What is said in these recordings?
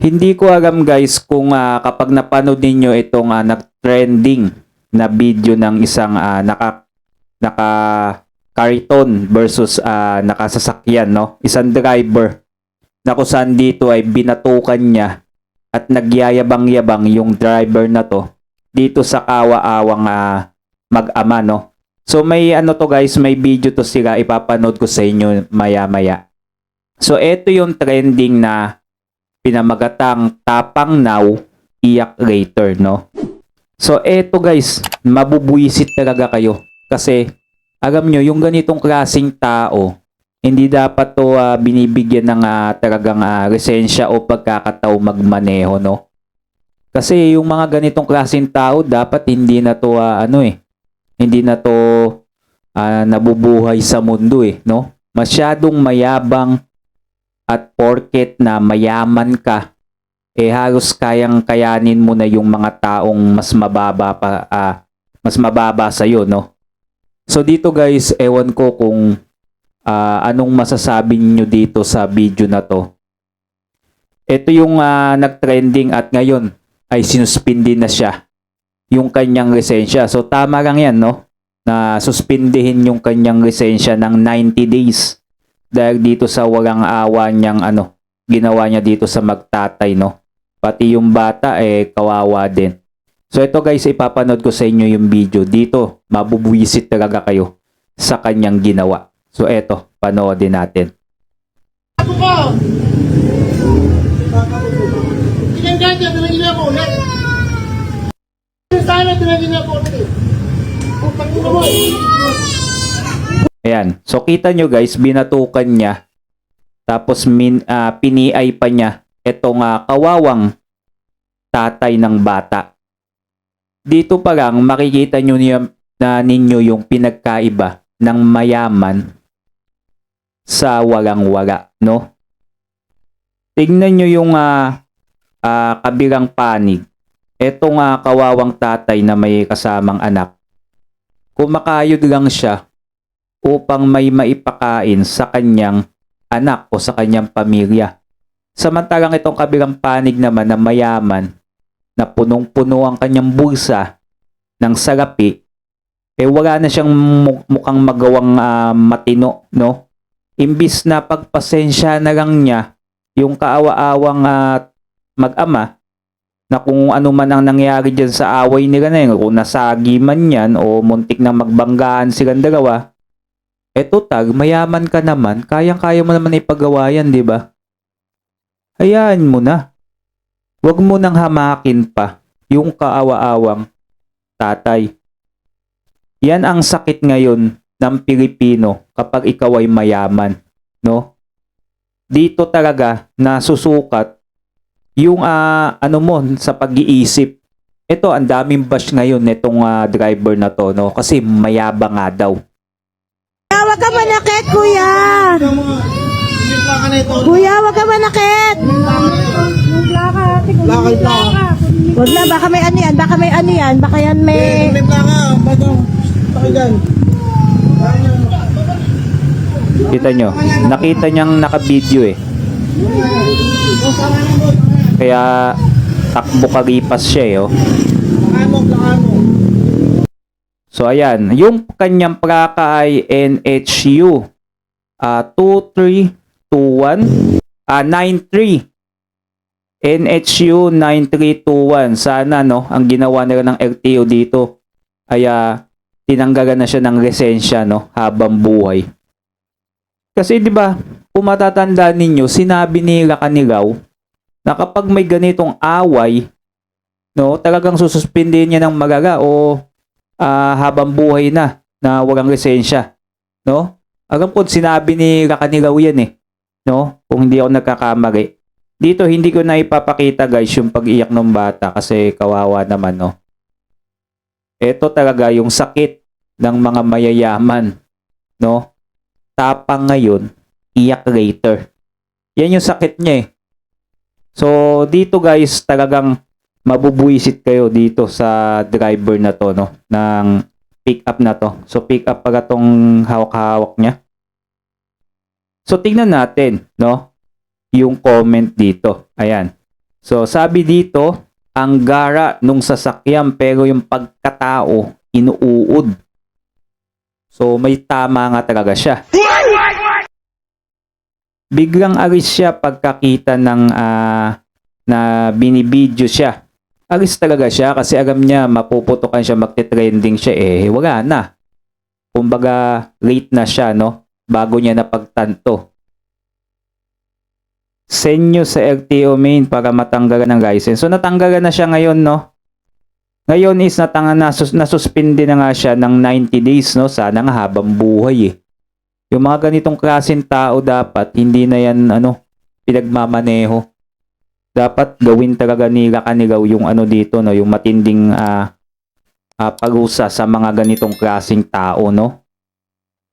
Hindi ko alam guys kung kapag napanood ninyo itong nag-trending na video ng isang naka kariton versus nakasasakyan, no? Isang driver na kung saan dito ay binatukan niya at nagyayabang-yabang yung driver na to dito sa kawa-awang mag-ama, no? So may ano to guys, may video to sila, ipapanood ko sa inyo maya-maya. So ito yung trending na pinamagatang tapang now, iyak later, no? So eto guys, mabubwisit talaga kayo kasi alam nyo, yung ganitong klaseng tao, hindi dapat to binibigyan ng talagang lisensya o pagkakataon magmaneho, no? Kasi yung mga ganitong klaseng tao, dapat hindi na to hindi na to nabubuhay sa mundo no? Masyadong mayabang at porket na mayaman ka, halos kayang kayanin mo na yung mga taong mas mababa pa, mas mababa sa iyo, no? So dito guys, ewan ko kung anong masasabi niyo dito sa video na to. Ito yung nag-trending at ngayon ay sinuspindi na siya yung kanyang lisensya. So tama lang yan, no? Na suspindihin yung kanyang lisensya ng 90 days dahil dito sa walang awa niyang ginawa niya dito sa magtatay, no? Pati yung bata kawawa din. So ito guys, ipapanood ko sa inyo yung video. Dito, mabubwisit talaga kayo sa kanyang ginawa. So eto, panoodin natin. Ako ko! Ilang ganyan, tinagin ako ulit. Sana tinagin ako ulit. Putang ina mo. Ayan. So kita nyo guys, binatukan niya. Tapos piniay pa niya itong kawawang tatay ng bata. Dito pa lang makikita nyo ninyo yung pinagkaiba ng mayaman sa walang-wala, no? Tignan nyo yung kabilang panig. Etong kawawang tatay na may kasamang anak. Kumakayod lang siya upang may maipakain sa kanyang anak o sa kanyang pamilya. Samantalang itong kabilang panig naman na mayaman, na punong-puno ang kanyang bulsa ng salapi, wala na siyang mukhang magawang matino, no? Imbis na pagpasensya na lang niya yung kaawa-awang mag-ama na kung ano man ang nangyari dyan sa away nila na yun, kung nasagi man yan o muntik na magbanggaan silang dalawa, total, mayaman ka naman, kayang-kaya mo naman ipagawa yan, di ba? Hayaan mo na. Huwag mo nang hamakin pa yung kaawa-awang tatay. Yan ang sakit ngayon ng Pilipino kapag ikaw ay mayaman, no? Dito talaga nasusukat yung mo sa pag-iisip. Ito, ang daming bash ngayon nitong driver na to, no? Kasi mayabang nga daw. Huwag ka manakit, kuya! Kuya, huwag ka manakit! Huwag na, baka may ano yan, baka yan may... May plaka, bato. Pakigan. Kita nyo, nakita niyang naka-video Kaya takbo kalipas siya oh. So ayan, yung kanyang plaka ay NHU 2321 93 NHU 9321. Sana no, ang ginawa nila ng LTO dito ay tinanggalan na siya ng lisensya no habang buhay. Kasi 'di ba, kung matatandaan ninyo, sinabi nila Kanilaw na kapag may ganitong away, no, talagang sususpindihin niya ng malaga o habang buhay na walang lisensya, no? Alam ko sinabi ni Kanilaw yan no? Kung hindi ako nagkakamali. Dito hindi ko na ipapakita guys yung pag-iyak ng bata kasi kawawa naman, no? Ito talaga yung sakit ng mga mayayaman, no? Tapang ngayon, iyak later. Yan yung sakit niya So dito guys, talagang mabubwisit kayo dito sa driver na to, no? Ng pick up na to. So pick up pala tong hawak-hawak niya. So tingnan natin, no? Yung comment dito. Ayan. So sabi dito, ang gara nung sasakyan pero yung pagkatao inuud. So may tama nga talaga siya. Biglang alis siya pagkakita ng na binibidyo siya. Alis talaga siya kasi alam niya mapuputukan siya, magte-trending siya wala na. Kumbaga late na siya no bago niya napagtanto. Send nyo sa LTO main para matanggalan ng license. So natanggalan na siya ngayon no. Ngayon is nasuspindi na nga siya ng 90 days no. Sana nga habang buhay Yung mga ganitong klaseng tao dapat hindi na yan pinagmamaneho. Dapat gawin talaga nila kanilaw yung dito no, yung matinding parusa sa mga ganitong klaseng tao no.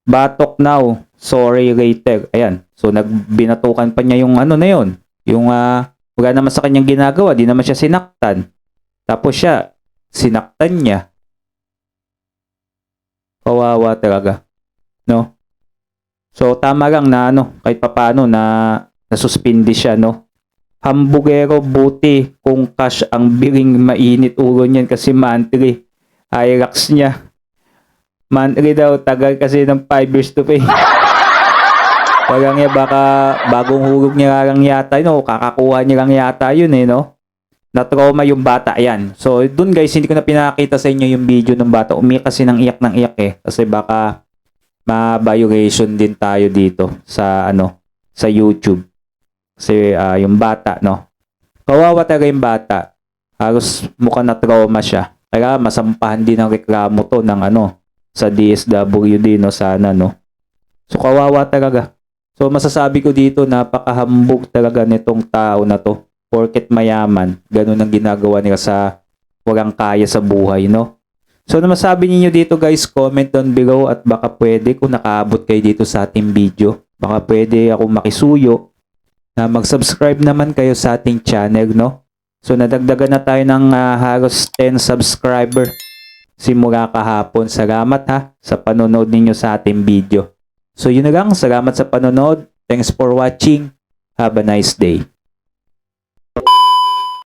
Batok now, sorry later. Ayan. So nagbinatukan pa niya yung na yon. Yung wala naman sa kanyang ginagawa, di naman siya sinaktan. Tapos siya sinaktan niya. Kawawa talaga. No? So tama lang na kahit papaano na nasuspindi siya no. Hambugero, buti kung cash ang biling, mainit ulo niyan kasi monthly. Hyrax niya. Monthly daw, tagal kasi ng 5 years to pay. Parang niya baka bagong hulog niya lang yata kakakuha niya lang yata yun no. Na-trauma yung bata yan. So dun guys, hindi ko na pinakita sa inyo yung video ng bata. Umiyak kasi ng iyak kasi baka ma-violation din tayo dito sa sa YouTube. Kasi yung bata no. Kawawa talaga yung bata. Halos mukhang na-trauma siya. Kaya masampahan din ng reklamo to ng sa DSWD no sana no. So kawawa talaga. So masasabi ko dito, napakahambog talaga nitong tao na to. Porket mayaman, ganun ang ginagawa nila sa walang kaya sa buhay no. So ano masabi niyo dito guys, comment down below at baka pwede kung nakaabot kayo dito sa ating video. Baka pwede ako makisuyo na mag-subscribe naman kayo sa ating channel no. So nadagdagan na tayo ng halos 10 subscriber simula kahapon. Salamat sa panonood ninyo sa ating video. So yun na lang, salamat sa panonood. Thanks for watching. Have a nice day.